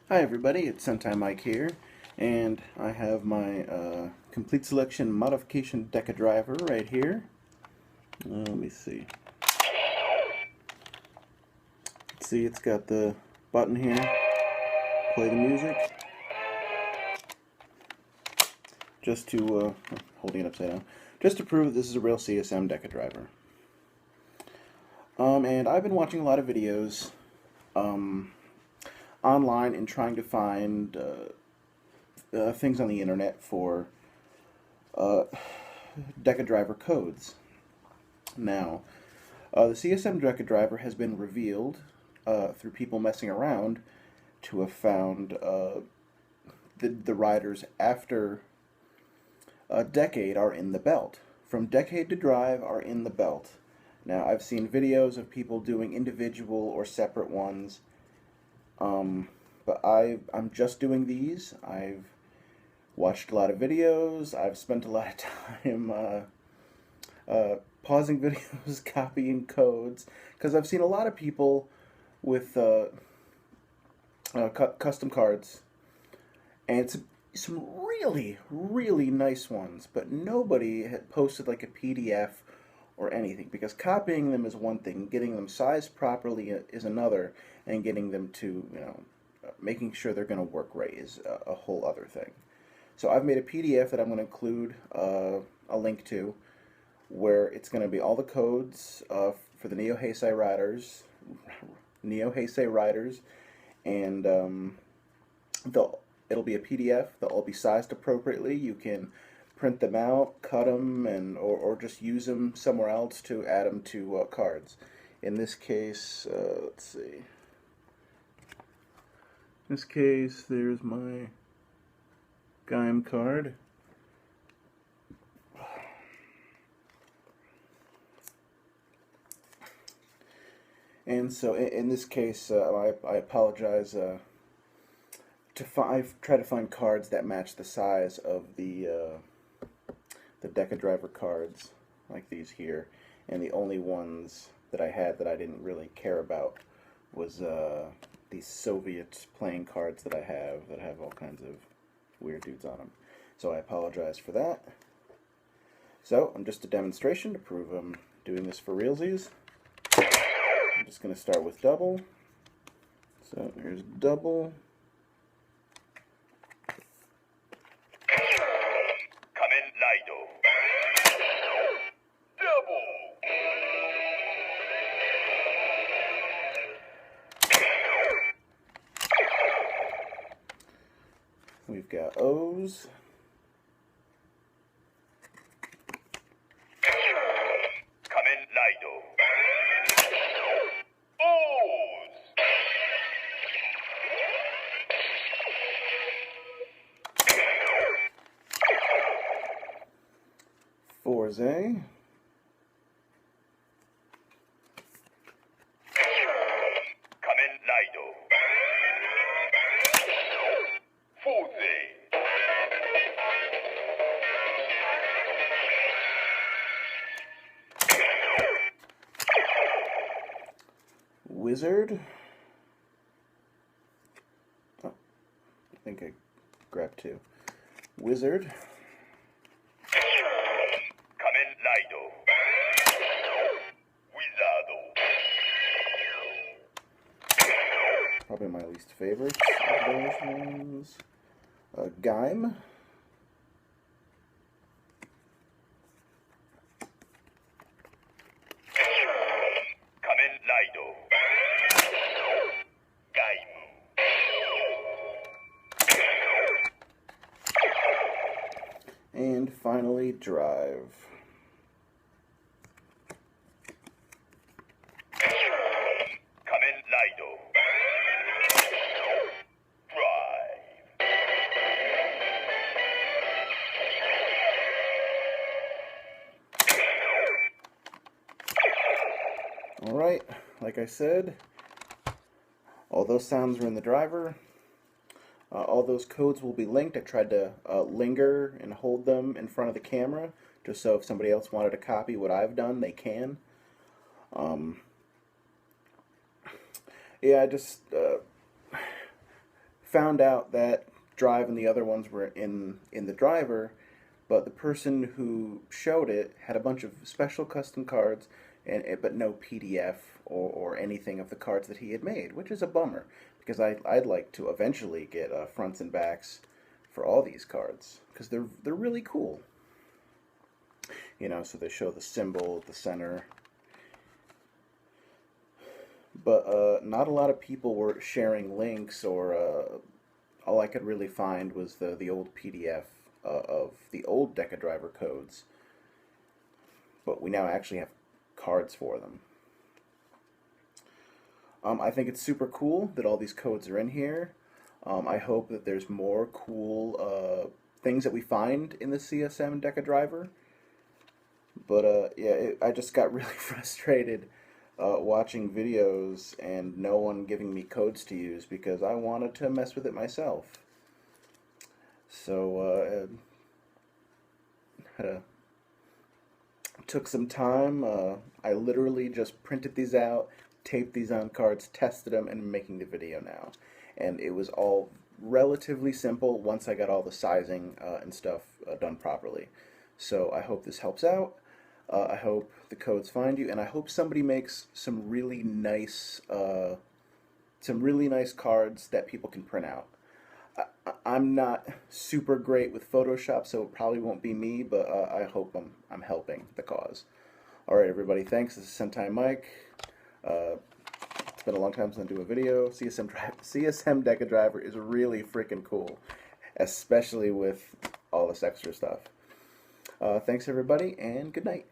Hi everybody, it's Sentai Mike here, and I have my complete selection modification Decadriver right here. Let me see. See, it's got the button here, play the music, just to, holding it upside down, just to prove this is a real CSM Decadriver. And I've been watching a lot of videos online and trying to find things on the internet for Decadriver codes. Now, the CSM Decadriver has been revealed through people messing around to have found the riders after a decade are in the belt. From decade to drive are in the belt. Now, I've seen videos of people doing individual or separate ones, but I'm just doing these. I've watched a lot of videos. I've spent a lot of time pausing videos, copying codes, because I've seen a lot of people with custom cards, and it's some really, really nice ones, but nobody had posted like a PDF or anything, because copying them is one thing, getting them sized properly is another, and getting them to, making sure they're going to work right is a whole other thing. So I've made a PDF that I'm going to include a link to, where it's going to be all the codes for the Neo-Heisei riders, and it'll be a PDF. They'll all be sized appropriately. You can print them out, cut them, or just use them somewhere else to add them to cards. In this case, let's see. In this case, there's my Gaim card. And so, in this case, I apologize. I've tried to find cards that match the size of the Decadriver cards, like these here, and the only ones that I had that I didn't really care about was these Soviet playing cards that I have all kinds of weird dudes on them. So I apologize for that. So I'm just a demonstration to prove I'm doing this for realsies. I'm just going to start with double. So here's double. We've got O's. Forze. Wizard. Oh, I think I grabbed two. Wizard. Probably my least favorite of those ones. Gaim. And finally, Drive. Alright, like I said, all those sounds are in the driver. All those codes will be linked. I tried to linger and hold them in front of the camera, just so if somebody else wanted to copy what I've done, they can. Yeah, I just found out that Drive and the other ones were in the driver, but the person who showed it had a bunch of special custom cards, but no PDF or anything of the cards that he had made, which is a bummer, because I'd like to eventually get fronts and backs for all these cards, because they're really cool. You know, so they show the symbol at the center. But not a lot of people were sharing links, or all I could really find was the old PDF of the old Decadriver codes. But we now actually have cards for them. I think it's super cool that all these codes are in here. I hope that there's more cool things that we find in the CSM Decadriver. But yeah, I just got really frustrated watching videos and no one giving me codes to use because I wanted to mess with it myself. So took some time. I literally just printed these out, taped these on cards, tested them, and I'm making the video now. And it was all relatively simple once I got all the sizing and stuff done properly. So I hope this helps out. I hope the codes find you, and I hope somebody makes some really nice cards that people can print out. I'm not super great with Photoshop, so it probably won't be me, but I hope I'm helping the cause. All right, everybody, thanks. This is Sentai Mike. It's been a long time since I do a video. CSM Decadriver is really freaking cool, especially with all this extra stuff. Thanks, everybody, and good night.